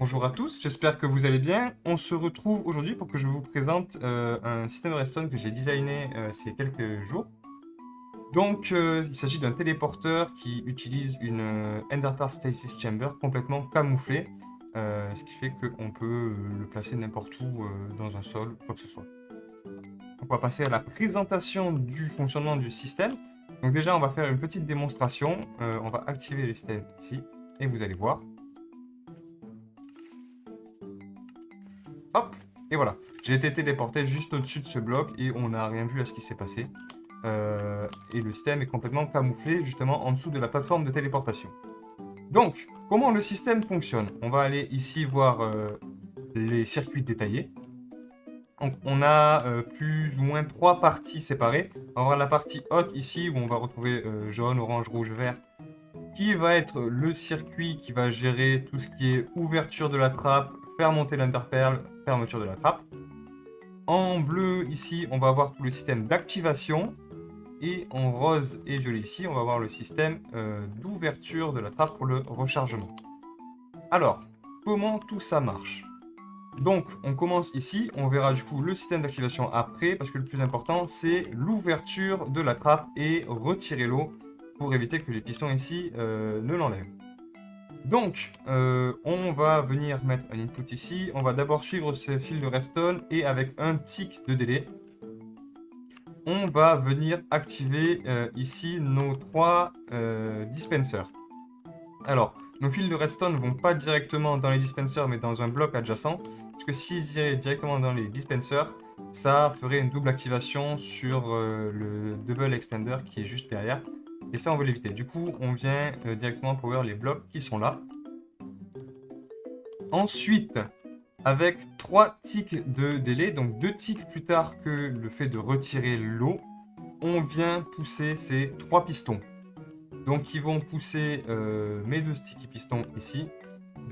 Bonjour à tous, j'espère que vous allez bien. On se retrouve aujourd'hui pour que je vous présente un système de redstone que j'ai designé ces quelques jours. Donc, il s'agit d'un téléporteur qui utilise une Ender Pearl Stasis Chamber complètement camouflée, ce qui fait qu'on peut le placer n'importe où dans un sol, quoi que ce soit. Donc, on va passer à la présentation du fonctionnement du système. Donc déjà, on va faire une petite démonstration. On va activer le système ici et vous allez voir. Hop, et voilà. J'ai été téléporté juste au-dessus de ce bloc et on n'a rien vu à ce qui s'est passé. Et le système est complètement camouflé justement en dessous de la plateforme de téléportation. Donc, comment le système fonctionne? On va aller ici voir les circuits détaillés. Donc, on a plus ou moins trois parties séparées. On va voir la partie haute ici où on va retrouver jaune, orange, rouge, vert, qui va être le circuit qui va gérer tout ce qui est ouverture de la trappe, faire monter l'enderpearl, fermeture de la trappe. En bleu, ici, on va avoir tout le système d'activation. Et en rose et violet ici, on va avoir le système d'ouverture de la trappe pour le rechargement. Alors, comment tout ça marche? Donc, on commence ici. On verra du coup le système d'activation après, parce que le plus important, c'est l'ouverture de la trappe et retirer l'eau pour éviter que les pistons ici ne l'enlèvent. Donc, on va venir mettre un input ici. On va d'abord suivre ce fil de redstone et avec un tick de délai, on va venir activer ici nos trois dispensers. Alors, nos fils de redstone ne vont pas directement dans les dispensers, mais dans un bloc adjacent. Parce que s'ils iraient directement dans les dispensers, ça ferait une double activation sur le double extender qui est juste derrière. Et ça, on veut l'éviter. Du coup, on vient directement power les blocs qui sont là. Ensuite, avec 3 ticks de délai, donc 2 ticks plus tard que le fait de retirer l'eau, on vient pousser ces 3 pistons. Donc ils vont pousser mes 2 sticky pistons ici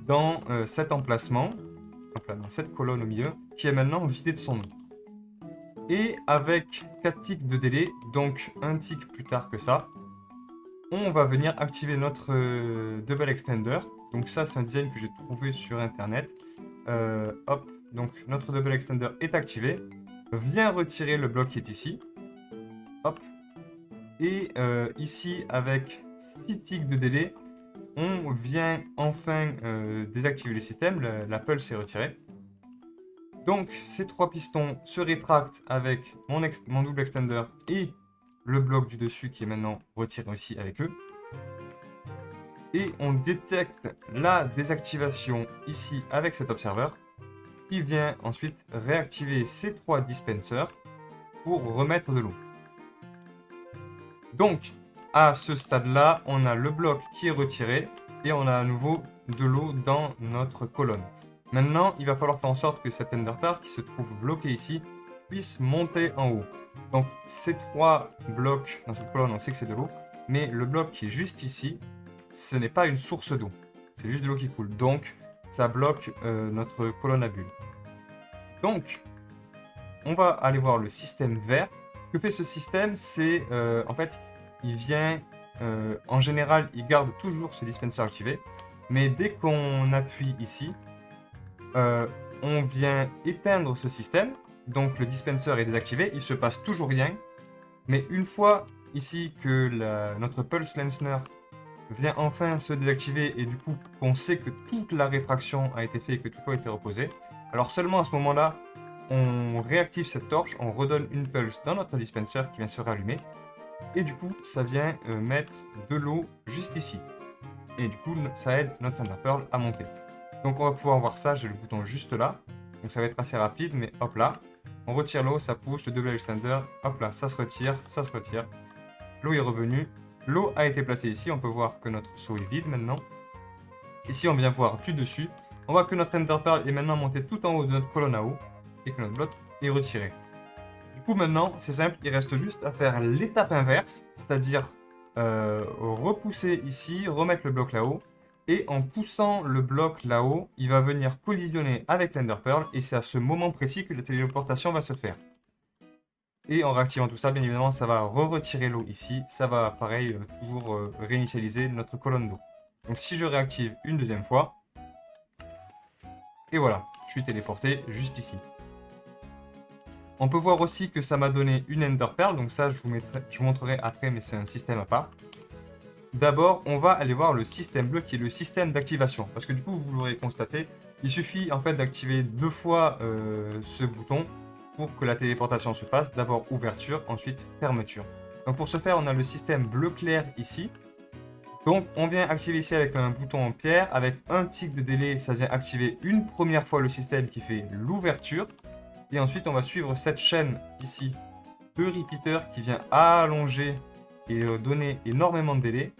dans cet emplacement, dans cette colonne au milieu, qui est maintenant vidée de son eau. Et avec 4 ticks de délai, donc un tick plus tard que ça, on va venir activer notre double extender. Donc ça, c'est un design que j'ai trouvé sur internet. Hop, donc notre double extender est activé. Vient retirer le bloc qui est ici. Hop. Et ici, avec 6 ticks de délai, on vient enfin désactiver le système. La pulse est retirée. Donc, ces 3 pistons se rétractent avec mon double extender et le bloc du dessus qui est maintenant retiré aussi avec eux. Et on détecte la désactivation ici avec cet observeur qui vient ensuite réactiver ces 3 dispensers pour remettre de l'eau. Donc, à ce stade-là, on a le bloc qui est retiré et on a à nouveau de l'eau dans notre colonne. Maintenant, il va falloir faire en sorte que cet enderpearl qui se trouve bloqué ici puisse monter en haut. Donc, ces 3 blocs dans cette colonne, on sait que c'est de l'eau, mais le bloc qui est juste ici, ce n'est pas une source d'eau. C'est juste de l'eau qui coule. Donc, ça bloque notre colonne à bulles. Donc, on va aller voir le système vert. Ce que fait ce système, c'est en fait, il vient, en général, il garde toujours ce dispenser activé. Mais dès qu'on appuie ici, on vient éteindre ce système. Donc le dispenser est désactivé, il se passe toujours rien. Mais une fois ici que notre Pulse Lensner vient enfin se désactiver et du coup qu'on sait que toute la rétraction a été faite et que tout a été reposé, alors seulement à ce moment-là, on réactive cette torche, on redonne une pulse dans notre dispenser qui vient se rallumer. Et du coup, ça vient mettre de l'eau juste ici. Et du coup, ça aide notre enderpearl à monter. Donc on va pouvoir voir ça, j'ai le bouton juste là. Donc ça va être assez rapide, mais hop là. On retire l'eau, ça pousse, le double extender, hop là, ça se retire, ça se retire. L'eau est revenue. L'eau a été placée ici, on peut voir que notre seau est vide maintenant. Ici, on vient voir du dessus. On voit que notre enderpearl est maintenant monté tout en haut de notre colonne à eau et que notre bloc est retiré. Du coup, maintenant, c'est simple, il reste juste à faire l'étape inverse, c'est-à-dire repousser ici, remettre le bloc là-haut. Et en poussant le bloc là-haut, il va venir collisionner avec l'enderpearl et c'est à ce moment précis que la téléportation va se faire. Et en réactivant tout ça, bien évidemment, ça va retirer l'eau ici. Ça va, pareil, toujours réinitialiser notre colonne d'eau. Donc si je réactive une deuxième fois, Et voilà, je suis téléporté juste ici. On peut voir aussi que ça m'a donné une Ender Pearl, donc ça je vous montrerai après, mais c'est un système à part. D'abord, on va aller voir le système bleu qui est le système d'activation. Parce que du coup, vous l'aurez constaté, il suffit en fait d'activer 2 fois ce bouton pour que la téléportation se fasse. D'abord ouverture, ensuite fermeture. Donc pour ce faire, on a le système bleu clair ici. Donc on vient activer ici avec un bouton en pierre. Avec un tick de délai, ça vient activer une première fois le système qui fait l'ouverture. Et ensuite, on va suivre cette chaîne ici de repeater qui vient allonger et donner énormément de délai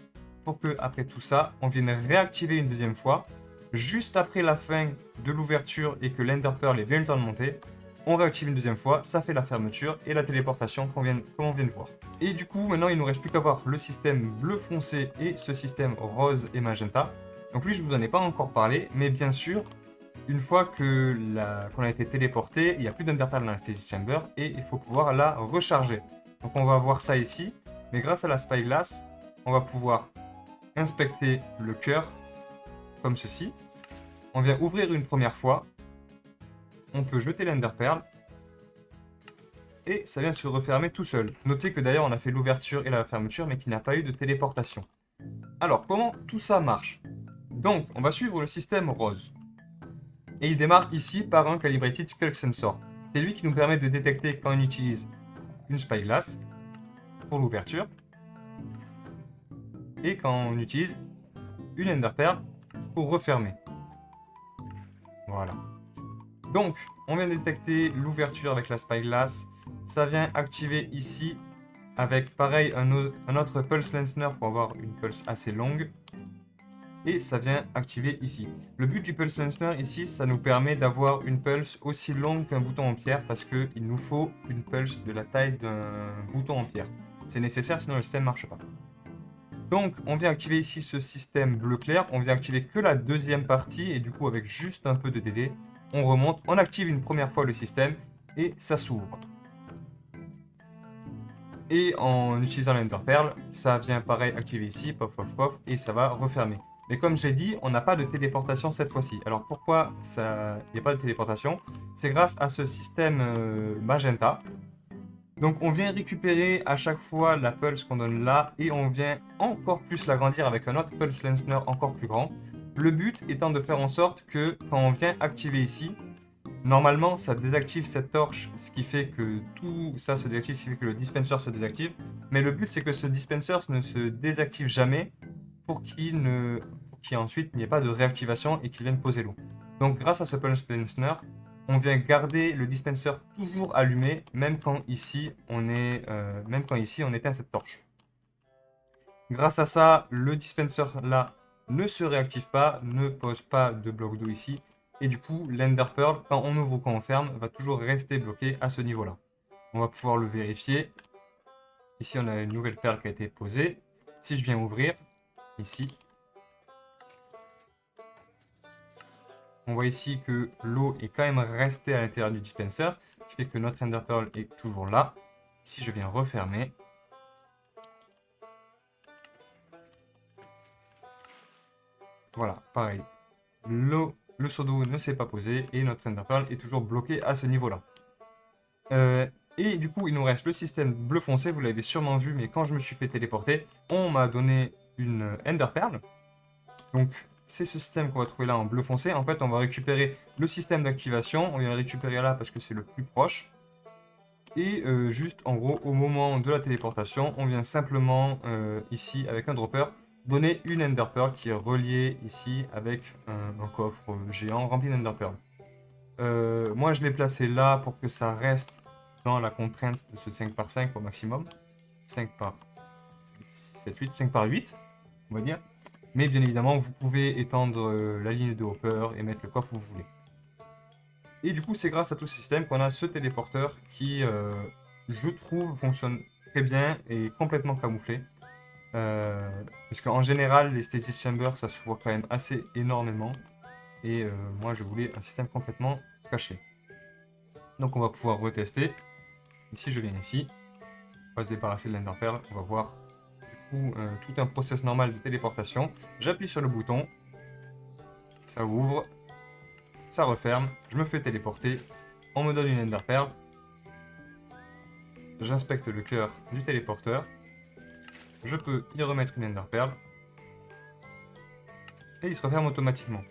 pour que après tout ça, on vienne réactiver une deuxième fois. Juste après la fin de l'ouverture et que l'Ender Pearl ait bien eu le temps de monter, on réactive une deuxième fois, ça fait la fermeture et la téléportation comme on vient de voir. Et du coup, maintenant, il ne nous reste plus qu'à voir le système bleu foncé et ce système rose et magenta. Donc lui, je ne vous en ai pas encore parlé, mais bien sûr, une fois qu'on a été téléporté, il n'y a plus d'Enderpearl dans la Stasis Chamber et il faut pouvoir la recharger. Donc on va voir ça ici, mais grâce à la Spyglass, on va pouvoir inspecter le cœur comme ceci. On vient ouvrir une première fois, on peut jeter l'Enderpearl et ça vient se refermer tout seul. Notez que d'ailleurs on a fait l'ouverture et la fermeture mais qu'il n'y a pas eu de téléportation. Alors comment tout ça marche? Donc on va suivre le système rose. Et il démarre ici par un Calibrated Skulk Sensor. C'est lui qui nous permet de détecter quand on utilise une Spyglass pour l'ouverture et quand on utilise une Ender Pearl pour refermer. Voilà. Donc, on vient détecter l'ouverture avec la Spyglass. Ça vient activer ici avec pareil un autre Pulse Lensner pour avoir une pulse assez longue. Et ça vient activer ici. Le but du Pulse Lensner ici, ça nous permet d'avoir une pulse aussi longue qu'un bouton en pierre parce qu'il nous faut une pulse de la taille d'un bouton en pierre. C'est nécessaire, sinon le système ne marche pas. Donc, on vient activer ici ce système bleu clair. On vient activer que la deuxième partie et du coup, avec juste un peu de délai, on remonte, on active une première fois le système et ça s'ouvre. Et en utilisant l'Ender Pearl, ça vient pareil activer ici, pof, pof, pof, et ça va refermer. Mais comme j'ai dit, on n'a pas de téléportation cette fois-ci. Alors pourquoi il n'y a pas de téléportation? C'est grâce à ce système magenta. Donc on vient récupérer à chaque fois la pulse qu'on donne là et on vient encore plus l'agrandir avec un autre pulse lensner encore plus grand. Le but étant de faire en sorte que quand on vient activer ici, normalement ça désactive cette torche, ce qui fait que tout ça se désactive, ce qui fait que le dispenser se désactive. Mais le but c'est que ce dispenser ne se désactive jamais pour qu'il ensuite n'y ait pas de réactivation et qu'il vienne poser l'eau. Donc grâce à ce pulse lensner, on vient garder le dispenser toujours allumé, même quand ici on éteint cette torche. Grâce à ça, le dispenser là ne se réactive pas, ne pose pas de bloc d'eau ici, et du coup l'Ender Pearl, quand on ouvre ou quand on ferme, va toujours rester bloqué à ce niveau là. On va pouvoir le vérifier. Ici on a une nouvelle perle qui a été posée. Si je viens ouvrir, ici, on voit ici que l'eau est quand même restée à l'intérieur du dispenser, ce qui fait que notre Ender Pearl est toujours là. Si je viens refermer, voilà, pareil. Le seau d'eau ne s'est pas posé et notre Ender Pearl est toujours bloqué à ce niveau-là. Et du coup, il nous reste le système bleu foncé, vous l'avez sûrement vu, mais quand je me suis fait téléporter, on m'a donné une Ender Pearl. Donc, c'est ce système qu'on va trouver là en bleu foncé. En fait, on va récupérer le système d'activation. On vient le récupérer là parce que c'est le plus proche. Et juste, en gros, au moment de la téléportation, on vient simplement, ici, avec un dropper, donner une Ender Pearl qui est reliée ici avec un coffre géant rempli d'Ender Pearl. Moi, je l'ai placé là pour que ça reste dans la contrainte de ce 5 par 5 au maximum. 5 par 7, 8, 5 par 8, on va dire. Mais bien évidemment, vous pouvez étendre la ligne de hopper et mettre le coffre où vous voulez. Et du coup, c'est grâce à tout ce système qu'on a ce téléporteur qui, je trouve, fonctionne très bien et complètement camouflé. Parce qu'en général, les Stasis Chambers, ça se voit quand même assez énormément. Et moi, je voulais un système complètement caché. Donc on va pouvoir retester. Ici, je viens ici. On va se débarrasser de l'Ender Pearl. On va voir du coup tout un process normal de téléportation. J'appuie sur le bouton. Ça ouvre. ça referme, je me fais téléporter, on me donne une Ender Pearl, j'inspecte le cœur du téléporteur, je peux y remettre une Ender Pearl, et il se referme automatiquement.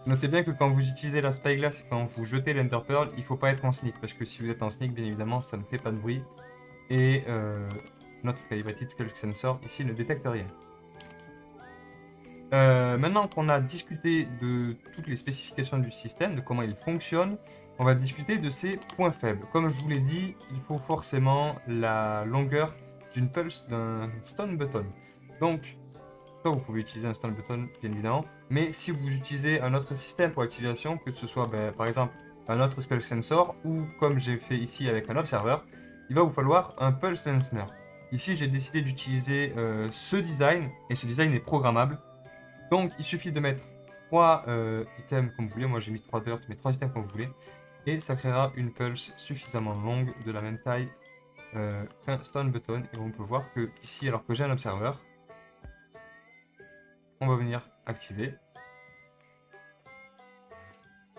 Notez bien que quand vous utilisez la Spyglass et quand vous jetez l'Ender Pearl, il ne faut pas être en sneak, parce que si vous êtes en sneak, bien évidemment, ça ne fait pas de bruit, et notre Calibrated Skull Sensor ici ne détecte rien. Maintenant qu'on a discuté de toutes les spécifications du système, de comment il fonctionne, on va discuter de ses points faibles. Comme je vous l'ai dit, il faut forcément la longueur d'une pulse d'un stun button. Donc, vous pouvez utiliser un stun button, bien évidemment, mais si vous utilisez un autre système pour l'activation, que ce soit par exemple un autre Skull Sensor, ou comme j'ai fait ici avec un Observer, il va vous falloir un Pulse Listener. Ici, j'ai décidé d'utiliser ce design, et ce design est programmable. Donc, il suffit de mettre 3 items comme vous voulez. Moi, j'ai mis 3 dirt, mais 3 items comme vous voulez. Et ça créera une pulse suffisamment longue, de la même taille qu'un stun button. Et on peut voir que ici, alors que j'ai un observeur, on va venir activer.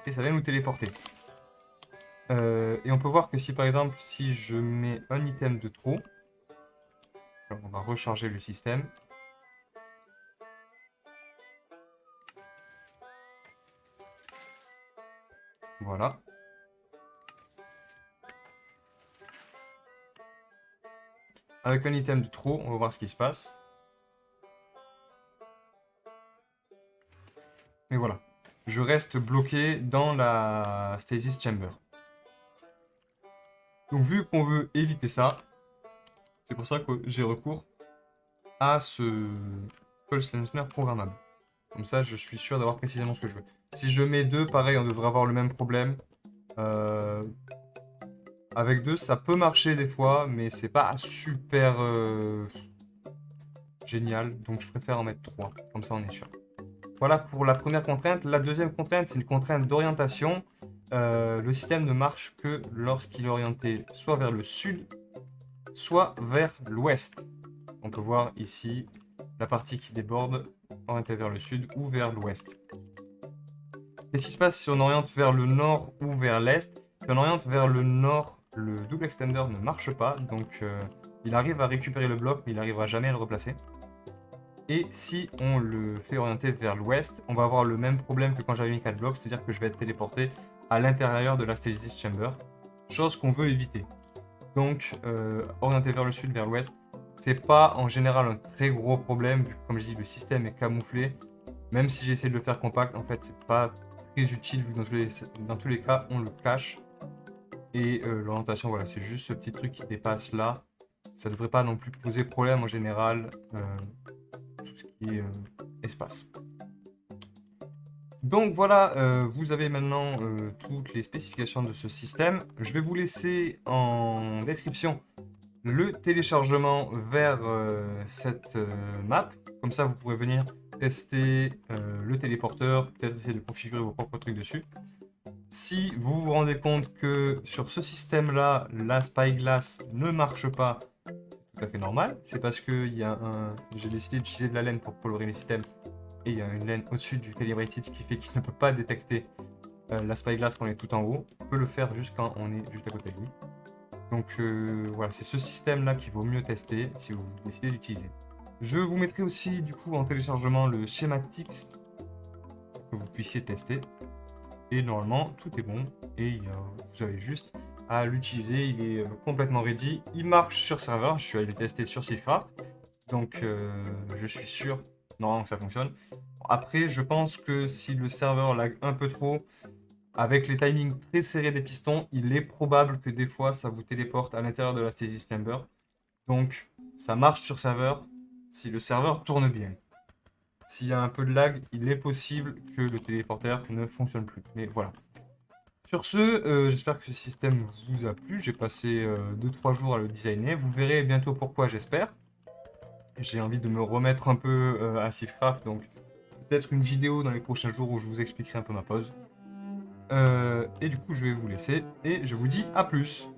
Et ça va nous téléporter. Et on peut voir que si par exemple, si je mets un item de trop, alors on va recharger le système. Voilà. Avec un item de trop, on va voir ce qui se passe. Mais voilà. Je reste bloqué dans la Stasis Chamber. Donc vu qu'on veut éviter ça, c'est pour ça que j'ai recours à ce Pulse Listener programmable. Comme ça, je suis sûr d'avoir précisément ce que je veux. Si je mets 2, pareil, on devrait avoir le même problème. Avec 2, ça peut marcher des fois, mais c'est pas super génial. Donc je préfère en mettre 3, comme ça on est sûr. Voilà pour la première contrainte. La deuxième contrainte, c'est une contrainte d'orientation. Le système ne marche que lorsqu'il est orienté soit vers le sud, soit vers l'ouest. On peut voir ici la partie qui déborde, orientée vers le sud ou vers l'ouest. Qu'est-ce qui se passe si on oriente vers le nord ou vers l'est? Si on oriente vers le nord, le double extender ne marche pas, donc il arrive à récupérer le bloc, mais il n'arrivera jamais à le replacer. Et si on le fait orienter vers l'ouest, on va avoir le même problème que quand j'avais mis 4 blocs, c'est-à-dire que je vais être téléporté à l'intérieur de la Stasis Chamber, chose qu'on veut éviter. Donc, orienter vers le sud, vers l'ouest, c'est pas en général un très gros problème, vu que comme je dis, le système est camouflé. Même si j'essaie de le faire compact, en fait, c'est pas très utile, vu que dans tous les cas, on le cache. Et l'orientation, voilà, c'est juste ce petit truc qui dépasse là. Ça devrait pas non plus poser problème en général, tout ce qui est espace. Donc voilà, vous avez maintenant toutes les spécifications de ce système. Je vais vous laisser en description le téléchargement vers cette map. Comme ça, vous pourrez venir tester le téléporteur, peut-être essayer de configurer vos propres trucs dessus. Si vous vous rendez compte que sur ce système-là, la Spyglass ne marche pas, c'est tout à fait normal. C'est parce que j'ai décidé d'utiliser de la laine pour colorer les systèmes. Et il y a une laine au-dessus du Calibrated, ce qui fait qu'il ne peut pas détecter la Spyglass quand on est tout en haut. On peut le faire juste quand on est juste à côté de lui. Donc voilà, c'est ce système-là qu'il vaut mieux tester si vous décidez d'utiliser. Je vous mettrai aussi du coup en téléchargement le schématique pour que vous puissiez tester. Et normalement, tout est bon. Et vous avez juste à l'utiliser. Il est complètement ready. Il marche sur serveur. Je suis allé le tester sur Safecraft. Donc je suis sûr normalement que ça fonctionne. Après, je pense que si le serveur lag un peu trop, avec les timings très serrés des pistons, il est probable que des fois ça vous téléporte à l'intérieur de la Stasis Chamber. Donc ça marche sur serveur si le serveur tourne bien. S'il y a un peu de lag, il est possible que le téléporteur ne fonctionne plus. Mais voilà. Sur ce, j'espère que ce système vous a plu. J'ai passé 2-3 jours à le designer. Vous verrez bientôt pourquoi, j'espère. J'ai envie de me remettre un peu à Safecraft, donc peut-être une vidéo dans les prochains jours où je vous expliquerai un peu ma pause. Et du coup, je vais vous laisser et je vous dis à plus.